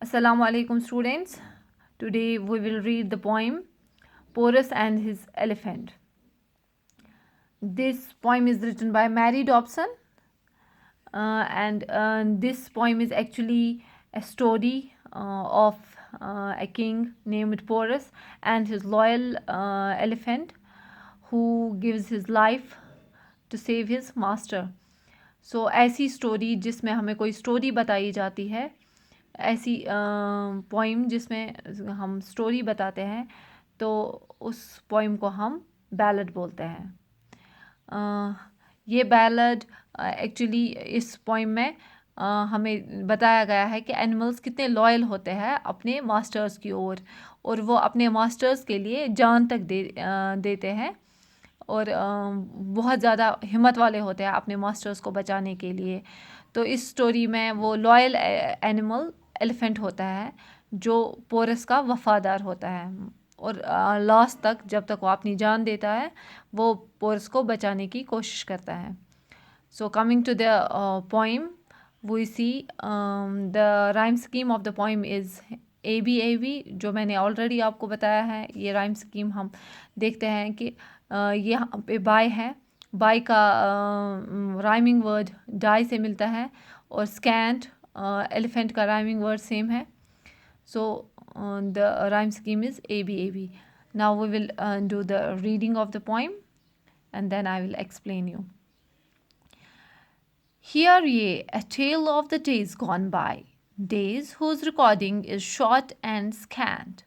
Assalamu alaikum students. Today we will read the poem Porus and His Elephant. This poem is written by Mary Dobson, and this poem is actually a story of a king named Porus and his loyal elephant who gives his life to save his master. So ऐसी story जिसमें हमें कोई story बताई जाती है, ऐसी poem जिसमें हम स्टोरी बताते हैं, तो उस पोइम को हम बैलड बोलते हैं। ये बैलड एक्चुअली इस पोइम में हमें बताया गया है कि एनिमल्स कितने लॉयल होते हैं अपने मास्टर्स की ओर, और वो अपने मास्टर्स के लिए जान तक देते हैं, और बहुत ज़्यादा हिम्मत वाले होते हैं अपने मास्टर्स को बचाने के लिए। तो इस स्टोरी में वो लॉयल एनिमल एलिफेंट होता है जो पोरस का वफ़ादार होता है, और लास्ट तक जब तक वो अपनी जान देता है वो पोरस को बचाने की कोशिश करता है। So coming to the poem, we see the rhyme scheme of the poem is ABAV, जो मैंने ऑलरेडी आपको बताया है। ये राइम स्कीम हम देखते हैं कि ये यहाँ पे बाय है, बाय का राइमिंग वर्ड डाई से मिलता है, और स्कैंट एलिफेंट का राइमिंग वर्ड सेम है। So the rhyme scheme is ABAV. Now we will do the reading of the poem and then I will explain you. Hear ye a tale of the days gone by, days whose recording is short and scant.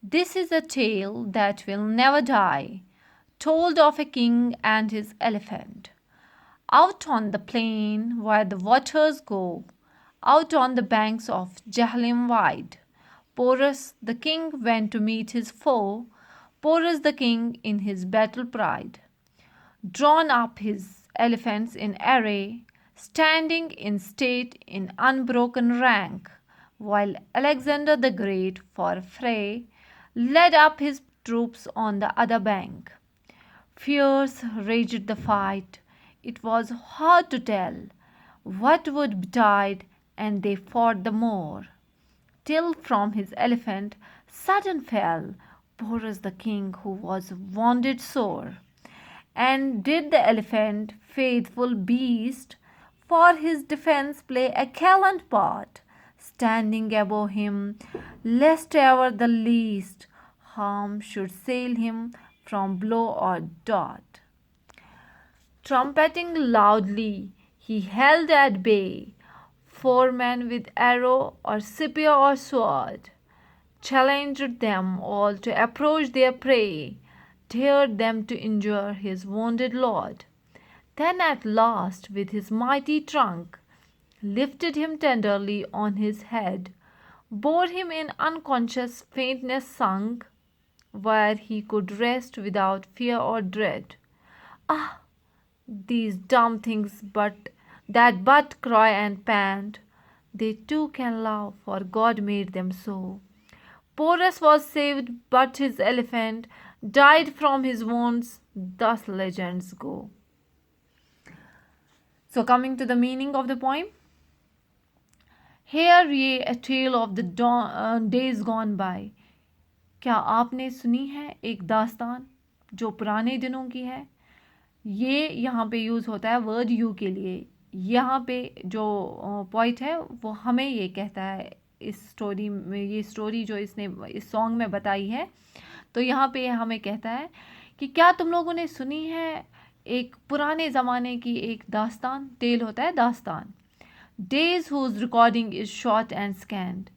This is a tale that will never die, told of a king and his elephant. Out on the plain where the waters go, out on the banks of Jahlim wide, Porus the king went to meet his foe, Porus the king in his battle pride. Drawn up his elephants in array, standing in state in unbroken rank, while Alexander the Great for fray led up his troops on the other bank. Fierce raged the fight. It was hard to tell what would betide, and they fought the more, till from his elephant sudden fell Porus the king, who was wounded sore. And did the elephant, faithful beast, for his defence play a gallant part, standing above him, lest ever the least harm should assail him from blow or dart. Trumpeting loudly, he held at bay foemen with arrow or spear or sword, challenged them all to approach their prey, dared them to injure his wounded lord. Then at last, with his mighty trunk, lifted him tenderly on his head, bore him in unconscious faintness sunk, where he could rest without fear or dread. Ah! These dumb things but cry and pant, they too can love, for God made them so. Porus was saved, but his elephant died from his wounds, thus legends go. So coming to the meaning of the poem, hear ye a tale of the days gone by. क्या आपने सुनी है एक दास्तान जो पुराने दिनों की है? ये यहाँ पे यूज़ होता है वर्ड यू के लिए। यहाँ पे जो पॉइंट है वो हमें ये कहता है इस स्टोरी में, ये स्टोरी जो इसने इस सॉन्ग में बताई है, तो यहाँ पे हमें कहता है कि क्या तुम लोगों ने सुनी है एक पुराने ज़माने की एक दास्तान। टेल होता है दास्तान। Days whose recording is short and scant,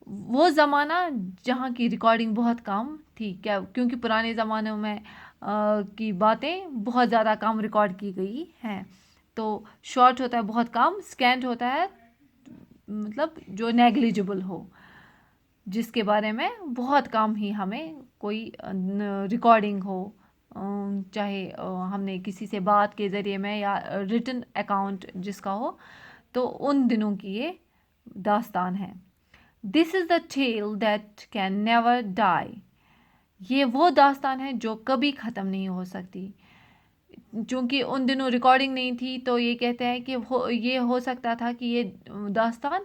वो ज़माना जहाँ की रिकॉर्डिंग बहुत कम थी। क्या? क्योंकि पुराने ज़मानों में की बातें बहुत ज़्यादा कम रिकॉर्ड की गई हैं। तो शॉर्ट होता है बहुत कम, स्कैंट होता है मतलब जो नेग्लिजिबल हो, जिसके बारे में बहुत कम ही हमें कोई रिकॉर्डिंग हो, चाहे हमने किसी से बात के ज़रिए में या रिटन अकाउंट जिसका हो, तो उन दिनों की ये दास्तान है। This is the tale that can never die, ये वो दास्तान है जो कभी ख़त्म नहीं हो सकती। चूँकि उन दिनों रिकॉर्डिंग नहीं थी, तो ये कहते हैं कि ये हो सकता था कि ये दास्तान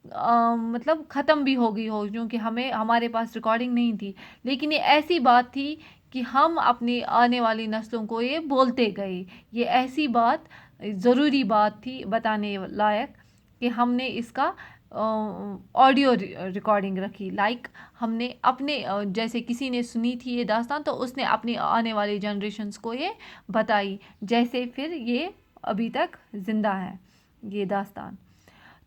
मतलब ख़त्म भी हो गई हो, क्योंकि हमारे पास रिकॉर्डिंग नहीं थी, लेकिन ये ऐसी बात थी कि हम अपनी आने वाली नस्लों को ये बोलते गए। ये ऐसी बात, ज़रूरी बात थी बताने लायक, कि हमने इसका ऑडियो रिकॉर्डिंग रखी। लाइक हमने अपने जैसे किसी ने सुनी थी ये दास्तान, तो उसने अपनी आने वाली जनरेशन्स को ये बताई, जैसे फिर ये अभी तक ज़िंदा है ये दास्तान।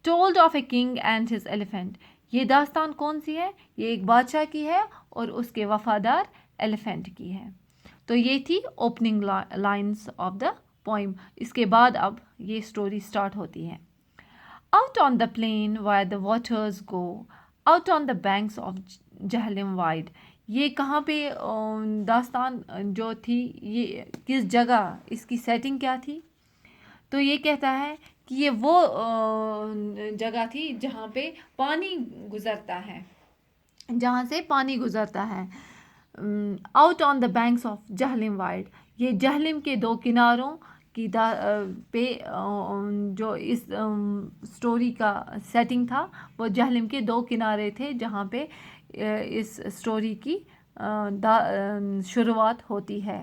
Told of a king and his elephant, ये दास्तान कौन सी है? ये एक बादशाह की है और उसके वफादार एलिफेंट की है। तो ये थी opening lines of the poem. इसके बाद अब ये स्टोरी स्टार्ट होती है। Out on the plain where the waters go, out on the banks of Jhelum wide. ये कहाँ पे दास्तान जो थी, ये किस जगह, इसकी सेटिंग क्या थी? तो ये कहता है कि ये वो जगह थी जहाँ पे पानी गुजरता है, जहाँ से पानी गुजरता है। Out on the banks of Jhelum wide, ये जहलिम के दो किनारों की पे जो इस स्टोरी का सेटिंग था, वो जहलिम के दो किनारे थे जहाँ पे इस स्टोरी की शुरुआत होती है।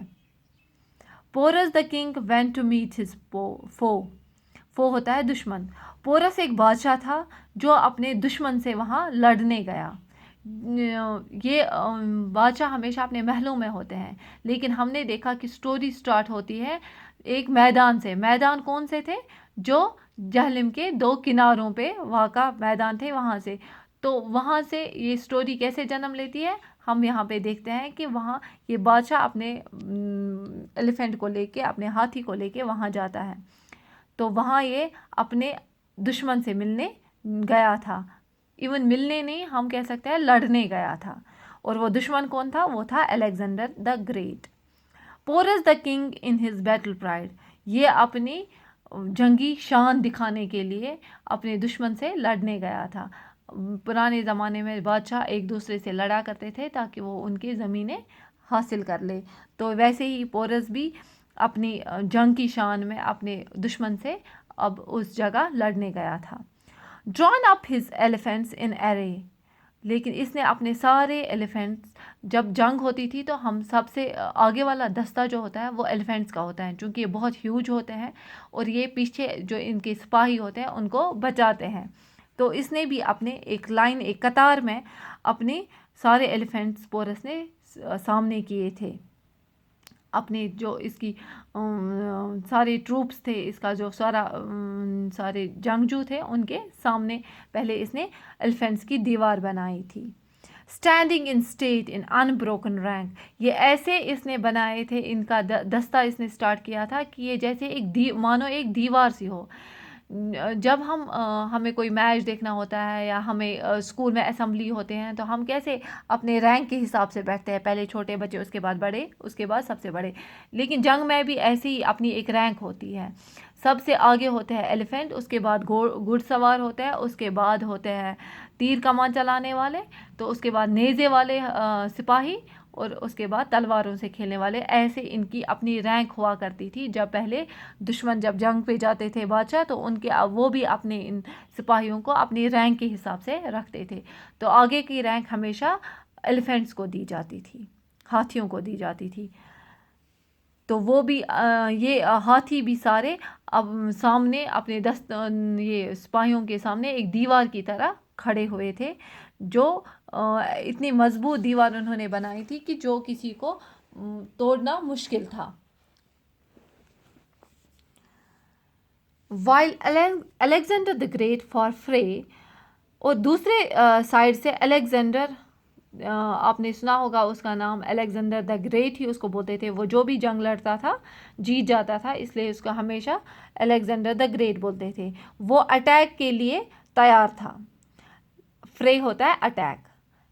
Porus the king went to meet his foe होता है दुश्मन। पोरस एक बादशाह था जो अपने दुश्मन से वहाँ लड़ने गया। ये बादशाह हमेशा अपने महलों में होते हैं, लेकिन हमने देखा कि स्टोरी स्टार्ट होती है एक मैदान से। मैदान कौन से थे? जो जहलिम के दो किनारों पे वहाँ का मैदान थे, वहाँ से। तो वहाँ से ये स्टोरी कैसे जन्म लेती है, हम यहाँ पे देखते हैं कि वहाँ ये बादशाह अपने एलिफेंट को लेके, अपने हाथी को लेके वहाँ जाता है। तो वहाँ ये अपने दुश्मन से मिलने गया था। इवन मिलने नहीं, हम कह सकते हैं लड़ने गया था। और वो दुश्मन कौन था? वो था Alexander the great. Porus the king in his battle pride, ये अपनी जंगी शान दिखाने के लिए अपने दुश्मन से लड़ने गया था। पुराने ज़माने में बादशाह एक दूसरे से लड़ा करते थे ताकि वो उनकी ज़मीनें हासिल कर ले। तो वैसे ही पोरस भी अपनी जंग की शान में अपने दुश्मन से अब उस जगह लड़ने गया था। ड्रॉन अप हिज एलिफेंट्स इन एरे, लेकिन इसने अपने सारे एलिफेंट्स, जब जंग होती थी तो हम सबसे आगे वाला दस्ता जो होता है वो एलिफेंट्स का होता है, क्योंकि ये बहुत ह्यूज होते हैं और ये पीछे जो इनके सिपाही होते हैं उनको बचाते हैं। तो इसने भी अपने एक लाइन, एक कतार में अपने सारे एलिफेंट्स पोरस ने सामने किए थे। अपने जो इसकी सारे ट्रूप्स थे, इसका जो सारे जंगजू थे, उनके सामने पहले इसने एलिफेंट्स की दीवार बनाई थी। Standing in state in unbroken rank, ये ऐसे इसने बनाए थे, इनका दस्ता इसने स्टार्ट किया था कि ये जैसे एक मानो एक दीवार सी हो। जब हमें कोई मैच देखना होता है या हमें स्कूल में असेंबली होते हैं, तो हम कैसे अपने रैंक के हिसाब से बैठते हैं, पहले छोटे बच्चे, उसके बाद बड़े, उसके बाद सबसे बड़े। लेकिन जंग में भी ऐसे ही अपनी एक रैंक होती है। सबसे आगे होते हैं एलिफेंट, उसके बाद घुड़सवार होते हैं, उसके बाद होते हैं तीर कमान चलाने वाले, तो उसके बाद नेज़े वाले सिपाही, और उसके बाद तलवारों से खेलने वाले। ऐसे इनकी अपनी रैंक हुआ करती थी। जब पहले दुश्मन जब जंग पे जाते थे बादशाह, तो उनके वो भी अपने इन सिपाहियों को अपनी रैंक के हिसाब से रखते थे। तो आगे की रैंक हमेशा एलिफेंट्स को दी जाती थी, हाथियों को दी जाती थी। तो वो भी ये हाथी भी सारे अब सामने अपने ये सिपाहियों के सामने एक दीवार की तरह खड़े हुए थे, जो इतनी मजबूत दीवार उन्होंने बनाई थी कि जो किसी को तोड़ना मुश्किल था। While Alexander the great for फ्रे, और दूसरे साइड से अलेक्जेंडर, आपने सुना होगा उसका नाम अलेक्जेंडर द ग्रेट ही उसको बोलते थे। वो जो भी जंग लड़ता था जीत जाता था, इसलिए उसका हमेशा अलेक्जेंडर द ग्रेट बोलते थे। वो अटैक के लिए तैयार था। फ्रे होता है attack.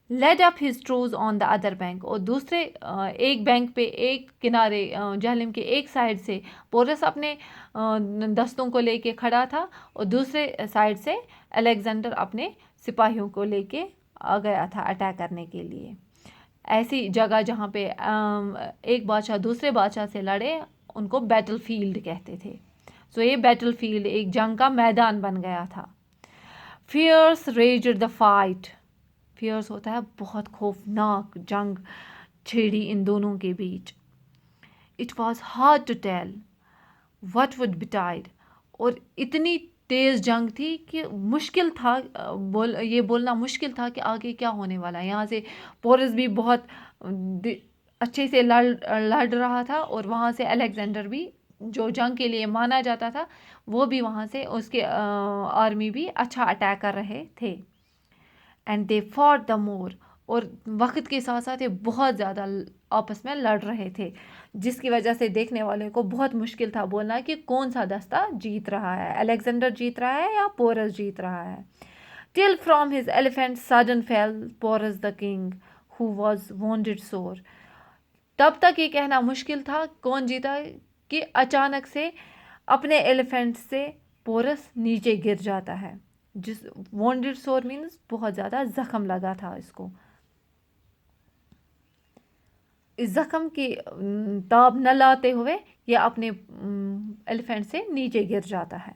Led up his troops on the other bank, और दूसरे एक बैंक पे, एक किनारे जहलिम के एक साइड से पोरस अपने दस्तों को लेके खड़ा था, और दूसरे साइड से अलेक्जेंडर अपने सिपाहियों को लेके आ गया था अटैक करने के लिए। ऐसी जगह जहाँ पे एक बादशाह दूसरे बादशाह से लड़े, उनको बैटल फील्ड कहते थे। सो ये बैटल फील्ड एक जंग का मैदान बन गया था। Fierce raged the fight. Fierce होता है बहुत खौफनाक जंग छेड़ी इन दोनों के बीच। It was hard to tell what would betide. और इतनी तेज़ जंग थी कि मुश्किल था, ये बोलना मुश्किल था कि आगे क्या होने वाला है। यहाँ से पोरस भी बहुत अच्छे से लड़ रहा था, और वहाँ से अलेक्जेंडर भी, जो जंग के लिए माना जाता था, वो भी वहाँ से उसके आर्मी भी अच्छा अटैक कर रहे थे। And they fought the more. और वक्त के साथ साथ ये बहुत ज़्यादा आपस में लड़ रहे थे, जिसकी वजह से देखने वाले को बहुत मुश्किल था बोलना कि कौन सा दस्ता जीत रहा है, अलेक्जेंडर जीत रहा है या पोरस जीत रहा है। Till from his elephant sudden fell Porus the king who was wounded sore। तब तक ये कहना मुश्किल था कौन जीता, कि अचानक से अपने एलिफेंट से पोरस नीचे गिर जाता है। जिस wounded sore मीन्स बहुत ज़्यादा जख्म लगा था इसको। इस जख्म की ताब न लाते हुए ये अपने एलिफेंट से नीचे गिर जाता है।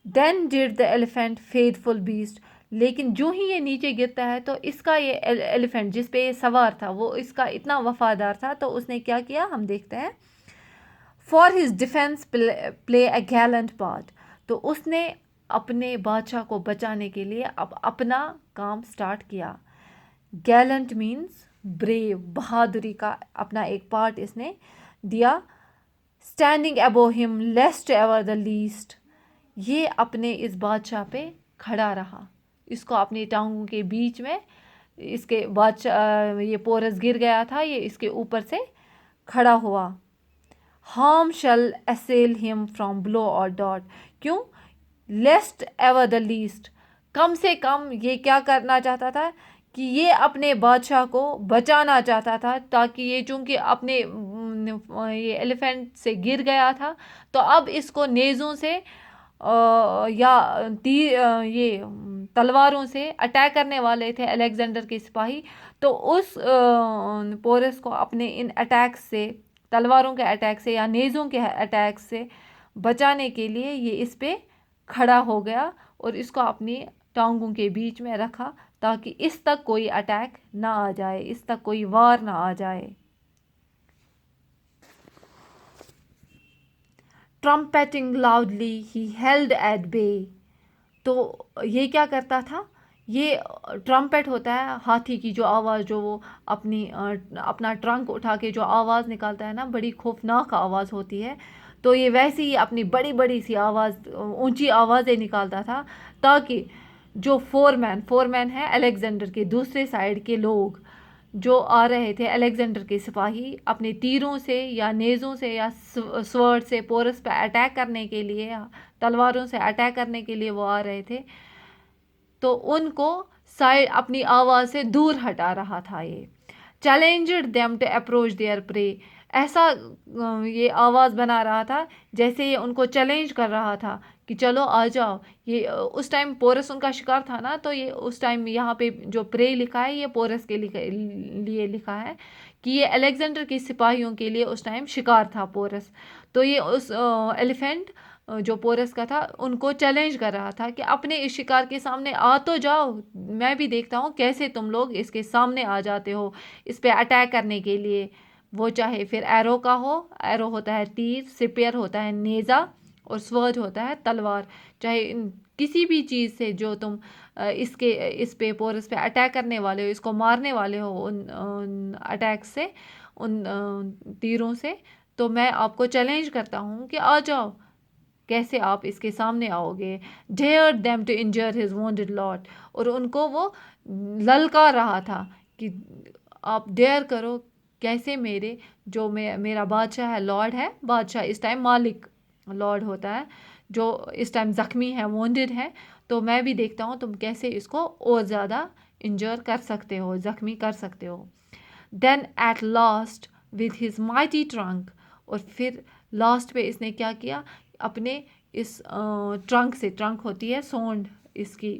Then did the elephant faithful beast. लेकिन जो ही ये नीचे गिरता है तो इसका ये एलिफेंट जिस पे ये सवार था वो इसका इतना वफादार था, तो उसने क्या किया हम देखते हैं। For his defence play a Gallant part. तो उसने अपने बादशाह को बचाने के लिए अब अपना काम स्टार्ट किया। गैलेंट मीन्स ब्रेव, बहादुरी का अपना एक पार्ट इसने दिया। Standing above him lest ever the least. ये अपने इस बादशाह पे खड़ा रहा, इसको अपनी टांगों के बीच में, इसके बादशाह ये पोरस गिर गया था, ये इसके ऊपर से खड़ा हुआ। हार्म शल असेल हिम फ्रॉम ब्लो और डॉट। क्यों? लेस्ट एवर द लीस्ट। कम से कम ये क्या करना चाहता था कि ये अपने बादशाह को बचाना चाहता था, ताकि ये चूंकि अपने ये एलिफेंट से गिर गया था, तो अब इसको नेज़ों से या ये तलवारों से अटैक करने वाले थे अलेक्जेंडर के सिपाही। तो उस पोरस को अपने इन अटैक से, तलवारों के अटैक से या नेज़ों के अटैक से बचाने के लिए ये इस पे खड़ा हो गया और इसको अपनी टांगों के बीच में रखा, ताकि इस तक कोई अटैक ना आ जाए, इस तक कोई वार ना आ जाए। Trumpeting loudly he held at bay. तो ये क्या करता था, ये ट्रम्पेट होता है हाथी की जो आवाज़, जो वो अपना ट्रंक उठा के जो आवाज़ निकालता है ना, बड़ी खौफनाक आवाज़ होती है। तो ये वैसे ही अपनी बड़ी बड़ी सी आवाज़, ऊंची आवाज़ें निकालता था, ताकि जो फोरमैन है अलेक्जेंडर के दूसरे साइड के लोग जो आ रहे थे, अलेक्जेंडर के सिपाही अपने तीरों से या नेज़ों से या स्वर्ड से पोरस पे अटैक करने के लिए, तलवारों से अटैक करने के लिए वो आ रहे थे, तो उनको साइड अपनी आवाज़ से दूर हटा रहा था। ये challenged them to approach their prey. ऐसा ये आवाज़ बना रहा था जैसे ये उनको चैलेंज कर रहा था कि चलो आ जाओ। ये उस टाइम पोरस उनका शिकार था ना, तो ये उस टाइम यहाँ पे जो प्रे लिखा है ये पोरस के लिए लिखा है कि ये अलेक्जेंडर के सिपाहियों के लिए उस टाइम शिकार था पोरस। तो ये उस एलिफेंट जो पोरस का था उनको चैलेंज कर रहा था कि अपने इस शिकार के सामने आ तो जाओ, मैं भी देखता हूँ कैसे तुम लोग इसके सामने आ जाते हो इस पे अटैक करने के लिए। वो चाहे फिर एरो का हो, एरो होता है तीर, सिपेयर होता है नेज़ा, और स्वर्ड होता है तलवार। चाहे किसी भी चीज़ से जो तुम इस पे पोरस पे अटैक करने वाले हो, इसको मारने वाले हो उन अटैक से, उन तीरों से, तो मैं आपको चैलेंज करता हूँ कि आ जाओ, कैसे आप इसके सामने आओगे। Dare them to injure his wounded lord. और उनको वो ललकार रहा था कि आप डेयर करो, कैसे मेरा बादशाह है, लॉर्ड है, बादशाह इस टाइम मालिक लॉर्ड होता है, जो इस टाइम ज़ख्मी है, वोंडेड है, तो मैं भी देखता हूँ तुम कैसे इसको और ज़्यादा इंजर कर सकते हो, ज़ख्मी कर सकते हो। Then at last with his mighty trunk. और फिर लास्ट पे इसने क्या किया, अपने इस ट्रंक से, ट्रंक होती है सोंड इसकी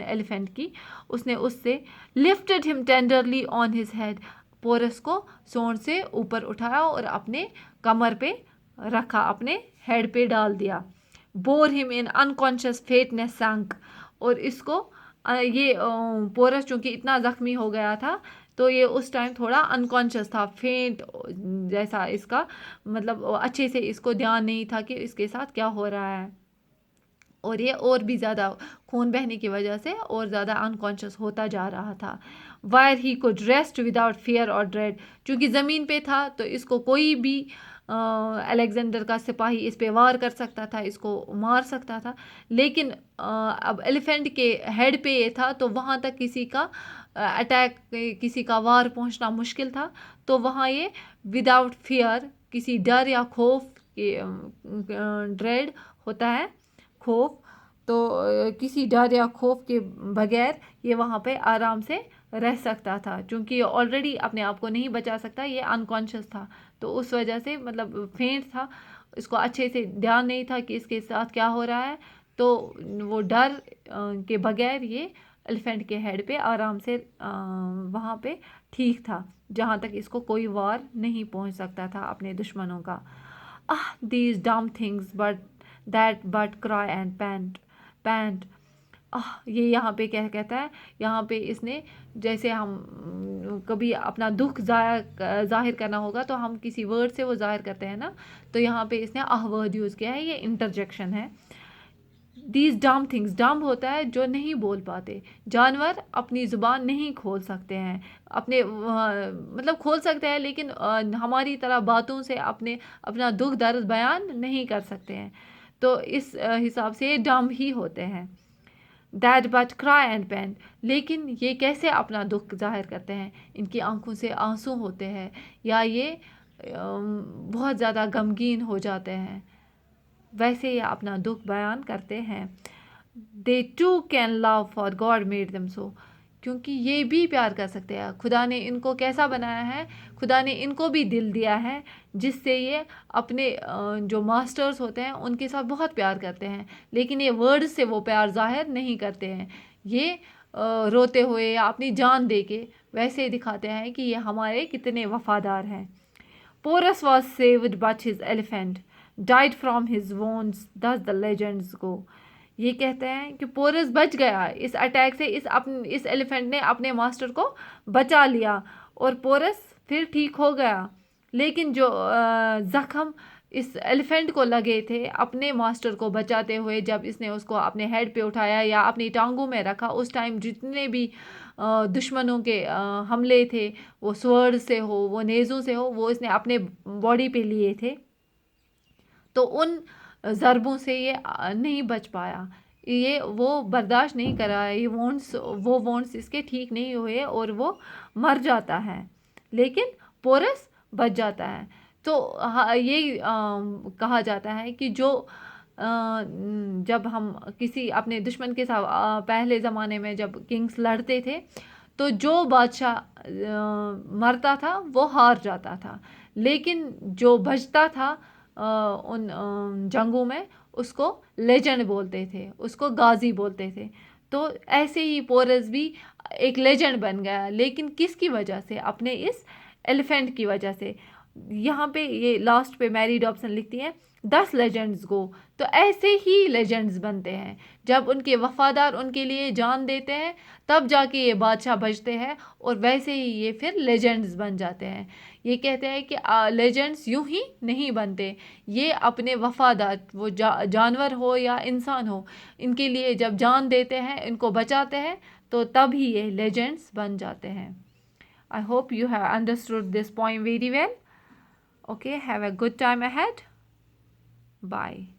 एलिफेंट की, उसने उससे lifted him tenderly on his head. Porus को सोंड से ऊपर उठाया और अपने कमर पे रखा, अपने हेड पे डाल दिया। बोर हिम इन अनकॉन्शियस फेटनेस संक। और इसको ये पोरस चूँकि इतना ज़ख्मी हो गया था तो ये उस टाइम थोड़ा अनकॉन्शियस था, फेंट जैसा, इसका मतलब अच्छे से इसको ध्यान नहीं था कि इसके साथ क्या हो रहा है, और ये और भी ज़्यादा खून बहने की वजह से और ज़्यादा अनकॉन्शियस होता जा रहा था। Wire he could rest without fear और ड्रेड, क्योंकि ज़मीन पे था तो इसको कोई भी अलेक्जेंडर का सिपाही इस पे वार कर सकता था, इसको मार सकता था, लेकिन अब एलिफेंट के हेड पे ये था तो वहाँ तक किसी का अटैक, किसी का वार पहुँचना मुश्किल था। तो वहाँ ये विदाउट फियर, किसी डर या खौफ के, ड्रेड होता है खौफ, तो किसी डर या खौफ के बगैर ये वहाँ पे आराम से रह सकता था, क्योंकि ऑलरेडी अपने आप को नहीं बचा सकता, ये अनकॉन्शियस था, तो उस वजह से मतलब फेंट था, इसको अच्छे से ध्यान नहीं था कि इसके साथ क्या हो रहा है, तो वो डर के बगैर ये एलिफेंट के हेड पे आराम से वहाँ पे ठीक था, जहाँ तक इसको कोई वार नहीं पहुँच सकता था अपने दुश्मनों का। दीज डम things but that but cry and pant. ये यहाँ पे क्या कहता है, यहाँ पे इसने, जैसे हम कभी अपना दुख जाहिर करना होगा तो हम किसी वर्ड से वो जाहिर करते हैं ना, तो यहाँ पे इसने वर्ड यूज़ किया है, ये इंटरजेक्शन है। दीज डम थिंग्स, डम होता है जो नहीं बोल पाते, जानवर अपनी ज़ुबान नहीं खोल सकते हैं, अपने मतलब खोल सकते हैं लेकिन हमारी तरह बातों से अपना दुख दर्द बयान नहीं कर सकते हैं, तो इस हिसाब से ये डम ही होते हैं। That but cry and pain, लेकिन ये कैसे अपना दुख जाहिर करते हैं, इनकी आंखों से आंसू होते हैं, या ये बहुत ज़्यादा गमगीन हो जाते हैं, वैसे ये अपना दुख बयान करते हैं। They too can love for God made them so, क्योंकि ये भी प्यार कर सकते हैं, खुदा ने इनको कैसा बनाया है, खुदा ने इनको भी दिल दिया है जिससे ये अपने जो मास्टर्स होते हैं उनके साथ बहुत प्यार करते हैं, लेकिन ये वर्ड से वो प्यार जाहिर नहीं करते हैं, ये रोते हुए या अपनी जान दे के वैसे दिखाते हैं कि ये हमारे कितने वफादार हैं। Porus was saved but his elephant died from his wounds, thus the legends गो। ये कहते हैं कि पोरस बच गया इस अटैक से, इस एलिफेंट ने अपने मास्टर को बचा लिया और पोरस फिर ठीक हो गया, लेकिन जो ज़ख्म इस एलिफेंट को लगे थे अपने मास्टर को बचाते हुए, जब इसने उसको अपने हेड पे उठाया या अपनी टांगों में रखा, उस टाइम जितने भी दुश्मनों के हमले थे, वो स्वॉर्ड से हो, वो नेज़ों से हो, वो इसने अपने बॉडी पे लिए थे, तो उन ज़रबों से ये नहीं बच पाया, ये वो बर्दाश्त नहीं करा, ये वोंड्स इसके ठीक नहीं हुए और वो मर जाता है, लेकिन पोरस बच जाता है। तो ये कहा जाता है कि जब हम किसी अपने दुश्मन के साथ पहले ज़माने में जब किंग्स लड़ते थे तो जो बादशाह मरता था वो हार जाता था, लेकिन जो बचता था उन जंगों में उसको लेजेंड बोलते थे, उसको गाजी बोलते थे। तो ऐसे ही पोरस भी एक लेजेंड बन गया, लेकिन किसकी वजह से, अपने इस एलिफेंट की वजह से। यहाँ पे ये लास्ट पे मैरी डॉब्सन लिखती हैं 10 लेजेंड्स गो, तो ऐसे ही लेजेंड्स बनते हैं, जब उनके वफादार उनके लिए जान देते हैं तब जाके ये बादशाह बचते हैं, और वैसे ही ये फिर लेजेंड्स बन जाते हैं। ये कहते हैं कि लेजेंड्स यूं ही नहीं बनते, ये अपने वफादार वो जानवर हो या इंसान हो, इनके लिए जब जान देते हैं, इनको बचाते हैं, तो तब ही ये लेजेंड्स बन जाते हैं। I hope you have understood this poem very well. Okay, have a good time ahead. Bye.